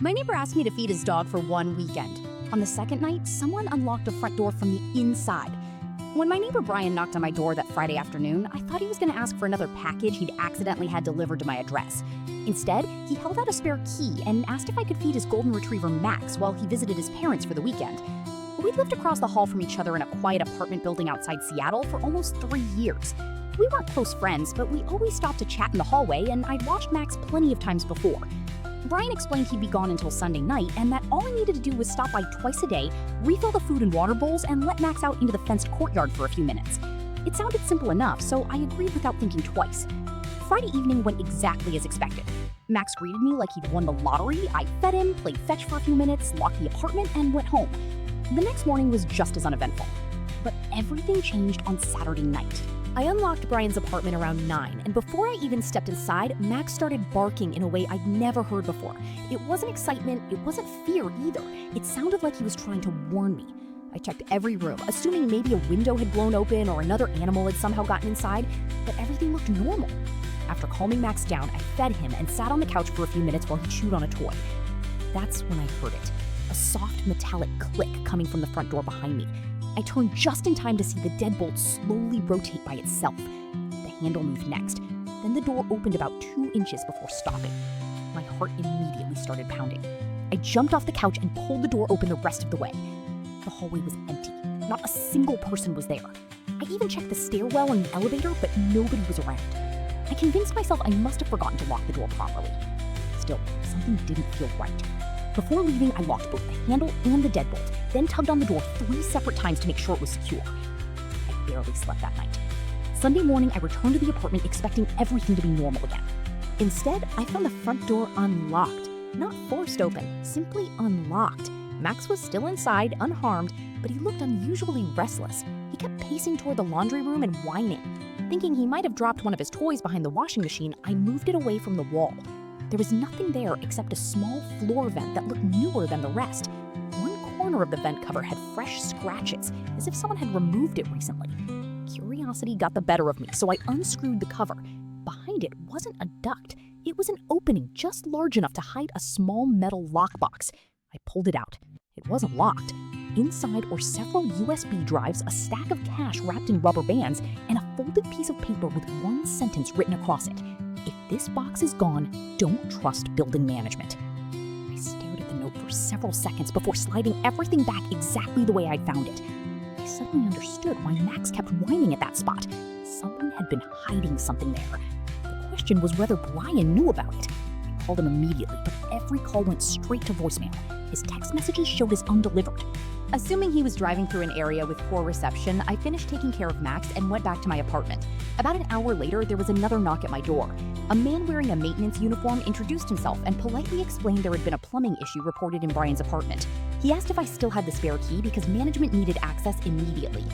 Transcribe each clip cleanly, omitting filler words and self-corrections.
My neighbor asked me to feed his dog for one weekend. On the second night, someone unlocked the front door from the inside. When my neighbor Brian knocked on my door that Friday afternoon, I thought he was going to ask for another package he'd accidentally had delivered to my address. Instead, he held out a spare key and asked if I could feed his golden retriever Max while he visited his parents for the weekend. We'd lived across the hall from each other in a quiet apartment building outside Seattle for almost 3 years. We weren't close friends, but we always stopped to chat in the hallway, and I'd watched Max plenty of times before. Brian explained he'd be gone until Sunday night and that all I needed to do was stop by twice a day, refill the food and water bowls, and let Max out into the fenced courtyard for a few minutes. It sounded simple enough, so I agreed without thinking twice. Friday evening went exactly as expected. Max greeted me like he'd won the lottery. I fed him, played fetch for a few minutes, locked the apartment, and went home. The next morning was just as uneventful. But everything changed on Saturday night. I unlocked Brian's apartment around 9, and before I even stepped inside, Max started barking in a way I'd never heard before. It wasn't excitement, it wasn't fear either. It sounded like he was trying to warn me. I checked every room, assuming maybe a window had blown open or another animal had somehow gotten inside, but everything looked normal. After calming Max down, I fed him and sat on the couch for a few minutes while he chewed on a toy. That's when I heard it. A soft metallic click coming from the front door behind me. I turned just in time to see the deadbolt slowly rotate by itself. The handle moved next. Then the door opened about 2 inches before stopping. My heart immediately started pounding. I jumped off the couch and pulled the door open the rest of the way. The hallway was empty. Not a single person was there. I even checked the stairwell and the elevator, but nobody was around. I convinced myself I must have forgotten to lock the door properly. Still, something didn't feel right. Before leaving, I locked both the handle and the deadbolt, then tugged on the door 3 separate times to make sure it was secure. I barely slept that night. Sunday morning, I returned to the apartment expecting everything to be normal again. Instead, I found the front door unlocked. Not forced open, simply unlocked. Max was still inside, unharmed, but he looked unusually restless. He kept pacing toward the laundry room and whining. Thinking he might have dropped one of his toys behind the washing machine, I moved it away from the wall. There was nothing there except a small floor vent that looked newer than the rest. One corner of the vent cover had fresh scratches, as if someone had removed it recently. Curiosity got the better of me, so I unscrewed the cover. Behind it wasn't a duct. It was an opening just large enough to hide a small metal lockbox. I pulled it out. It wasn't locked. Inside were several USB drives, a stack of cash wrapped in rubber bands, and a folded piece of paper with one sentence written across it. If this box is gone, don't trust building management. I stared at the note for several seconds before sliding everything back exactly the way I'd found it. I suddenly understood why Max kept whining at that spot. Someone had been hiding something there. The question was whether Brian knew about it. I called him immediately, but every call went straight to voicemail. His text messages showed as undelivered. Assuming he was driving through an area with poor reception, I finished taking care of Max and went back to my apartment. About an hour later, there was another knock at my door. A man wearing a maintenance uniform introduced himself and politely explained there had been a plumbing issue reported in Brian's apartment. He asked if I still had the spare key because management needed access immediately.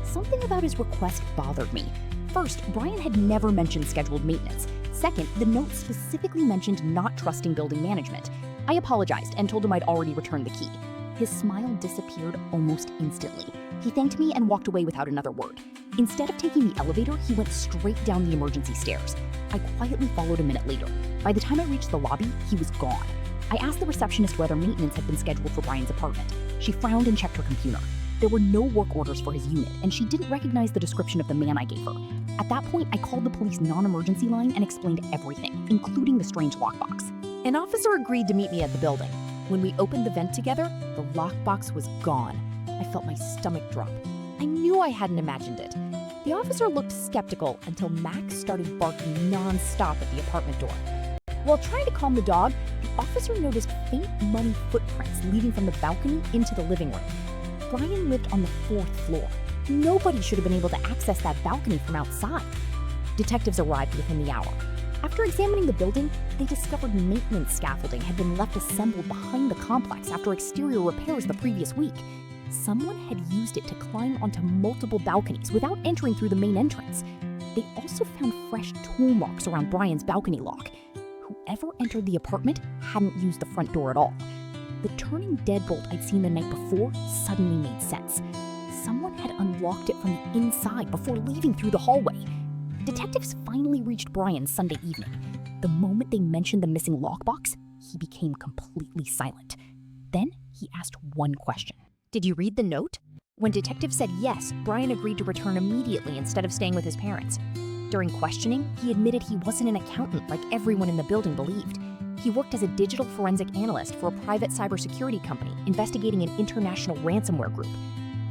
Something about his request bothered me. First, Brian had never mentioned scheduled maintenance. Second, the note specifically mentioned not trusting building management. I apologized and told him I'd already returned the key. His smile disappeared almost instantly. He thanked me and walked away without another word. Instead of taking the elevator, he went straight down the emergency stairs. I quietly followed a minute later. By the time I reached the lobby, he was gone. I asked the receptionist whether maintenance had been scheduled for Brian's apartment. She frowned and checked her computer. There were no work orders for his unit, and she didn't recognize the description of the man I gave her. At that point, I called the police non-emergency line and explained everything, including the strange lockbox. An officer agreed to meet me at the building. When we opened the vent together, the lockbox was gone. I felt my stomach drop. I knew I hadn't imagined it. The officer looked skeptical until Max started barking non-stop at the apartment door. While trying to calm the dog, the officer noticed faint muddy footprints leading from the balcony into the living room. Brian lived on the 4th floor. Nobody should have been able to access that balcony from outside. Detectives arrived within the hour. After examining the building, they discovered maintenance scaffolding had been left assembled behind the complex after exterior repairs the previous week. Someone had used it to climb onto multiple balconies without entering through the main entrance. They also found fresh tool marks around Brian's balcony lock. Whoever entered the apartment hadn't used the front door at all. The turning deadbolt I'd seen the night before suddenly made sense. Someone had unlocked it from the inside before leaving through the hallway. Detectives finally reached Brian Sunday evening. The moment they mentioned the missing lockbox, he became completely silent. Then he asked one question. "Did you read the note?" When detectives said yes, Brian agreed to return immediately instead of staying with his parents. During questioning, he admitted he wasn't an accountant like everyone in the building believed. He worked as a digital forensic analyst for a private cybersecurity company investigating an international ransomware group.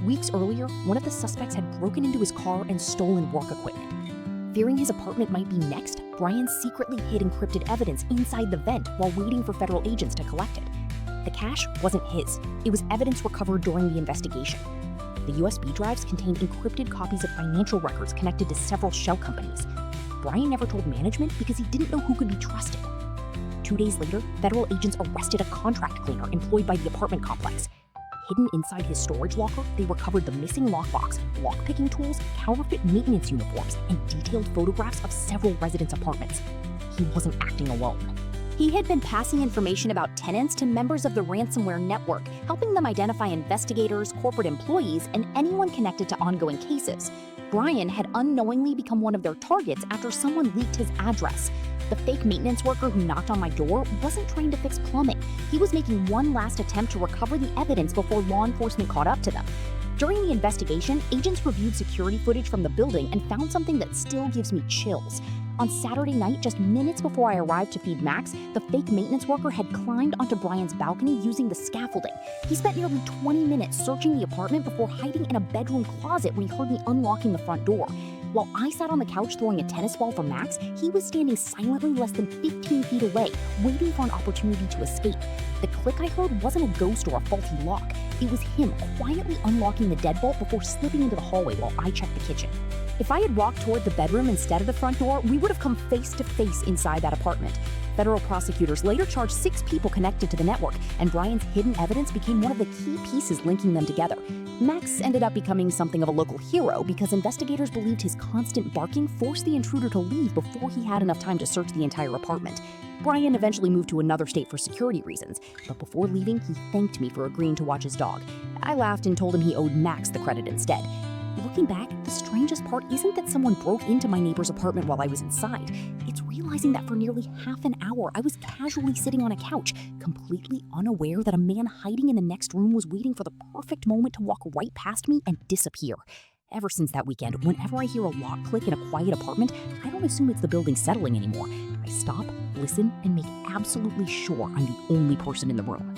Weeks earlier, one of the suspects had broken into his car and stolen work equipment. Fearing his apartment might be next, Brian secretly hid encrypted evidence inside the vent while waiting for federal agents to collect it. The cash wasn't his. It was evidence recovered during the investigation. The USB drives contained encrypted copies of financial records connected to several shell companies. Brian never told management because he didn't know who could be trusted. 2 days later, federal agents arrested a contract cleaner employed by the apartment complex. Hidden inside his storage locker, they recovered the missing lockbox, lockpicking tools, counterfeit maintenance uniforms, and detailed photographs of several residents' apartments. He wasn't acting alone. He had been passing information about tenants to members of the ransomware network, helping them identify investigators, corporate employees, and anyone connected to ongoing cases. Brian had unknowingly become one of their targets after someone leaked his address. The fake maintenance worker who knocked on my door wasn't trying to fix plumbing. He was making one last attempt to recover the evidence before law enforcement caught up to them. During the investigation, agents reviewed security footage from the building and found something that still gives me chills. On Saturday night, just minutes before I arrived to feed Max, the fake maintenance worker had climbed onto Brian's balcony using the scaffolding. He spent nearly 20 minutes searching the apartment before hiding in a bedroom closet when he heard me unlocking the front door. While I sat on the couch throwing a tennis ball for Max, he was standing silently less than 15 feet away, waiting for an opportunity to escape. The click I heard wasn't a ghost or a faulty lock. It was him quietly unlocking the deadbolt before slipping into the hallway while I checked the kitchen. If I had walked toward the bedroom instead of the front door, we would have come face to face inside that apartment. Federal prosecutors later charged 6 people connected to the network, and Brian's hidden evidence became one of the key pieces linking them together. Max ended up becoming something of a local hero because investigators believed his constant barking forced the intruder to leave before he had enough time to search the entire apartment. Brian eventually moved to another state for security reasons, but before leaving, he thanked me for agreeing to watch his dog. I laughed and told him he owed Max the credit instead. Looking back, the strangest part isn't that someone broke into my neighbor's apartment while I was inside. It's realizing that for nearly half an hour, I was casually sitting on a couch, completely unaware that a man hiding in the next room was waiting for the perfect moment to walk right past me and disappear. Ever since that weekend, whenever I hear a lock click in a quiet apartment, I don't assume it's the building settling anymore. I stop, listen, and make absolutely sure I'm the only person in the room.